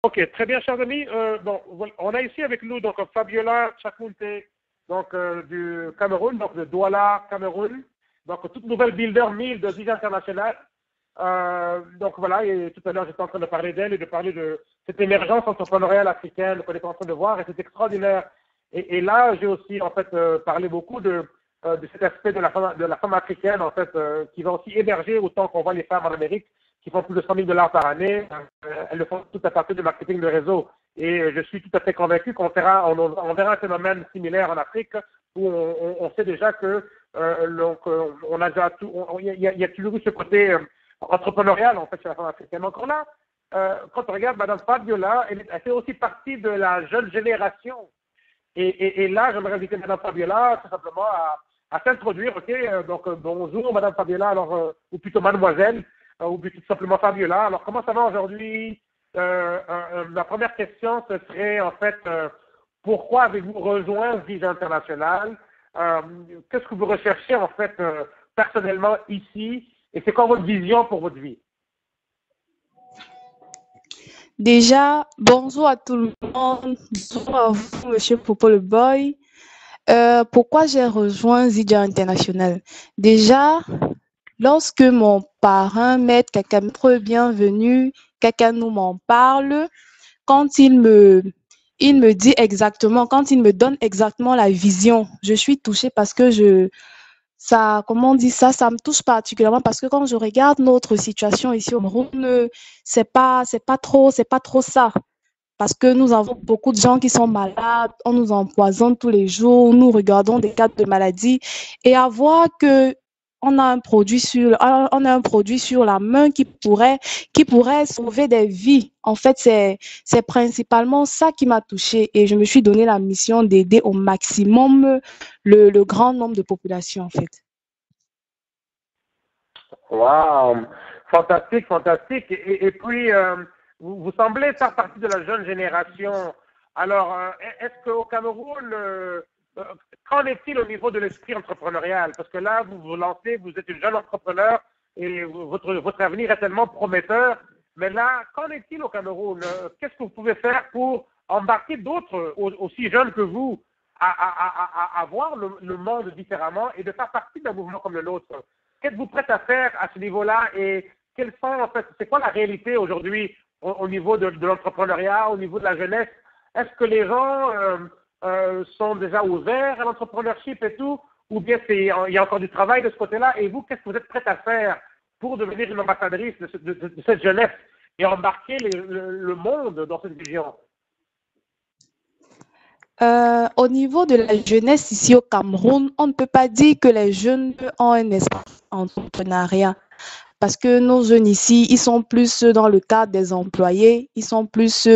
Ok, très bien, chers amis. Bon, voilà, on a ici avec nous donc Fabiola Chakunte, donc du Cameroun, donc de Douala, Cameroun, donc toute nouvelle builder 1000 de Visa International. Donc voilà, et tout à l'heure j'étais en train de parler d'elle et de parler de cette émergence entrepreneuriale africaine qu'on est en train de voir et c'est extraordinaire. Et là, j'ai aussi en fait parlé beaucoup de cet aspect de la femme africaine en fait qui va aussi émerger autant qu'on voit les femmes en Amérique qui font plus de 100 000 dollars par année. Elles le font tout à partir du marketing de réseau. Et je suis tout à fait convaincu qu'on verra, on verra un phénomène similaire en Afrique où on sait déjà que on a déjà tout, il y a toujours eu ce côté entrepreneurial en fait chez la femme africaine. Donc là, quand on regarde Madame Fabiola, elle fait aussi partie de la jeune génération. Et là, j'aimerais inviter Madame Fabiola tout simplement à s'introduire. Ok, donc bonjour Madame Fabiola, alors ou plutôt Mademoiselle ou plutôt tout simplement Fabiola. Alors comment ça va aujourd'hui? La première question ce serait en fait pourquoi avez-vous rejoint Visa International? Qu'est-ce que vous recherchez en fait personnellement ici? Et c'est quoi votre vision pour votre vie? Déjà, bonjour à tout le monde. Bonjour à vous, Monsieur Popo le Boy. Pourquoi j'ai rejoint Zidia International? Déjà, lorsque mon parrain, Maître Kakamtre, bienvenue, Kakanou m'en parle, quand il me dit exactement, quand il me donne exactement la vision, je suis touchée parce que ça, comment on dit ça, ça me touche particulièrement parce que quand je regarde notre situation ici au Cameroun, c'est pas trop ça. Parce que nous avons beaucoup de gens qui sont malades, on nous empoisonne tous les jours, nous regardons des cas de maladie et à voir que on a un produit sur la main qui pourrait sauver des vies. En fait, c'est principalement ça qui m'a touchée et je me suis donné la mission d'aider au maximum le grand nombre de populations, en fait. Wow, fantastique, fantastique. Et puis, vous semblez faire partie de la jeune génération. Alors, est-ce qu'au Cameroun, euh, qu'en est-il au niveau de l'esprit entrepreneurial? Parce que là, vous vous lancez, vous êtes une jeune entrepreneur et votre avenir est tellement prometteur. Mais là, qu'en est-il au Cameroun? Qu'est-ce que vous pouvez faire pour embarquer d'autres aussi jeunes que vous à voir le monde différemment et de faire partie d'un mouvement comme le nôtre? Qu'êtes-vous prête à faire à ce niveau-là et quelles sont, en fait, c'est quoi la réalité aujourd'hui au niveau de l'entrepreneuriat, au niveau de la jeunesse? Est-ce que les gens sont déjà ouverts à l'entrepreneurship et tout, ou bien il y a encore du travail de ce côté-là? Et vous, qu'est-ce que vous êtes prête à faire pour devenir une ambassadrice de cette jeunesse et embarquer le monde dans cette vision? Au niveau de la jeunesse ici au Cameroun, on ne peut pas dire que les jeunes ont un esprit entrepreneuriat parce que nos jeunes ici, ils sont plus dans le cadre des employés, ils sont plus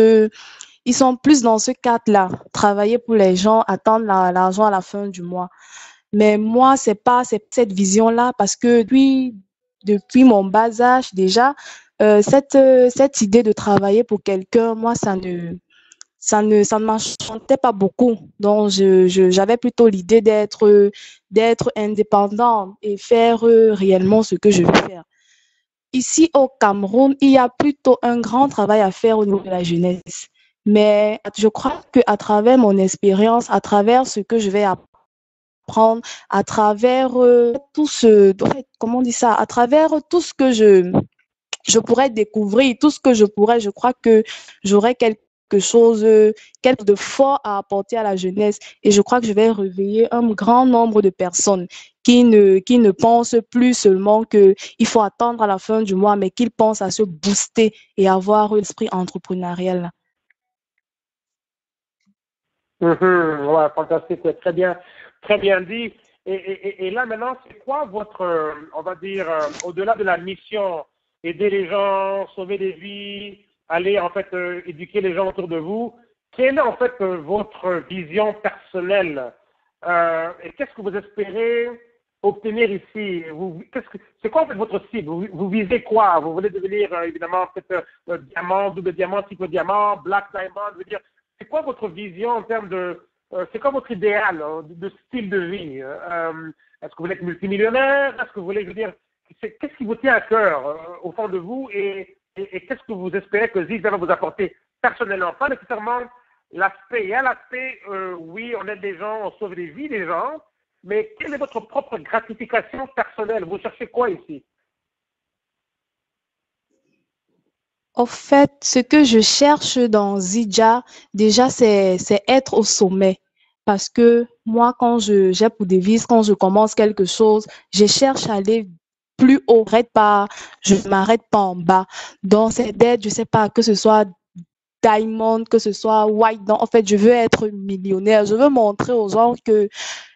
dans ce cadre-là, travailler pour les gens, attendre l'argent à la fin du mois. Mais moi, c'est cette vision-là parce que depuis mon bas âge déjà, cette idée de travailler pour quelqu'un, moi, ça ne m'enchantait pas beaucoup. Donc, j'avais plutôt l'idée d'être indépendant et faire réellement ce que je veux faire. Ici au Cameroun, il y a plutôt un grand travail à faire au niveau de la jeunesse. Mais je crois qu'à travers mon expérience, à travers ce que je vais apprendre, à travers comment on dit ça, à travers tout ce que je pourrais découvrir, tout ce que je crois que j'aurais quelque chose de fort à apporter à la jeunesse. Et je crois que je vais réveiller un grand nombre de personnes qui ne pensent plus seulement qu'il faut attendre à la fin du mois, mais qu'ils pensent à se booster et avoir l'esprit entrepreneurial. Ouais, fantastique, ouais, très bien dit. Et là maintenant, c'est quoi votre, on va dire, au-delà de la mission, aider les gens, sauver des vies, aller en fait éduquer les gens autour de vous, quelle est en fait votre vision personnelle et qu'est-ce que vous espérez obtenir ici? C'est quoi en fait votre cible? Vous visez quoi? Vous voulez devenir évidemment peut-être diamant, double diamant, triple diamant, black diamond, je veux dire, c'est quoi votre vision en termes de, c'est quoi votre idéal de style de vie? Est-ce que vous voulez être multimillionnaire? Est-ce que vous voulez, je veux dire, qu'est-ce qui vous tient à cœur au fond de vous et qu'est-ce que vous espérez que Zig va vous apporter personnellement, pas nécessairement l'aspect. Il y a l'aspect, oui, on aide des gens, on sauve les vies des gens, mais quelle est votre propre gratification personnelle? Vous cherchez quoi ici? Au fait, ce que je cherche dans Zidja, déjà, c'est être au sommet. Parce que moi, j'ai pour devise, quand je commence quelque chose, je cherche à aller plus haut, je ne m'arrête pas en bas. Donc, c'est d'être, je sais pas, que ce soit Diamond, que ce soit White. Donc, en fait, je veux être millionnaire. Je veux montrer aux gens que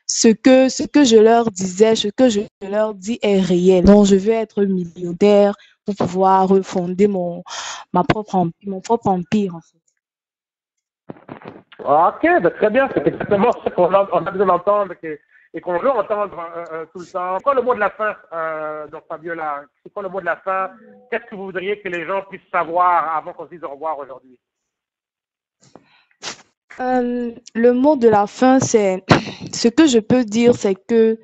ce que je leur disais, ce que je leur dis est réel. Donc, je veux être millionnaire pour pouvoir refonder mon propre empire, en fait. Ok, ben très bien, c'est exactement ce on a besoin d'entendre et qu'on veut entendre tout le temps. C'est quoi le mot de la fin, donc Fabiola? C'est quoi le mot de la fin? Qu'est-ce que vous voudriez que les gens puissent savoir avant qu'on se dise au revoir aujourd'hui? Le mot de la fin, c'est ce que je peux dire, c'est que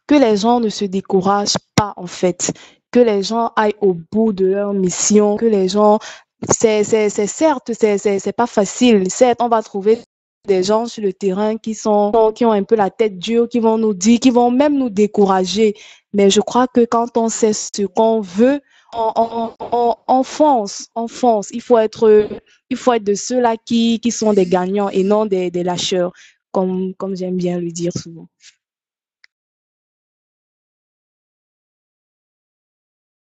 les gens ne se découragent pas, en fait, que les gens aillent au bout de leur mission, que les gens, certes, c'est pas facile. Certes, on va trouver des gens sur le terrain qui ont un peu la tête dure, qui vont nous dire, qui vont même nous décourager. Mais je crois que quand on sait ce qu'on veut, on fonce, on fonce. Il faut être de ceux-là qui sont des gagnants et non des lâcheurs, comme j'aime bien le dire souvent.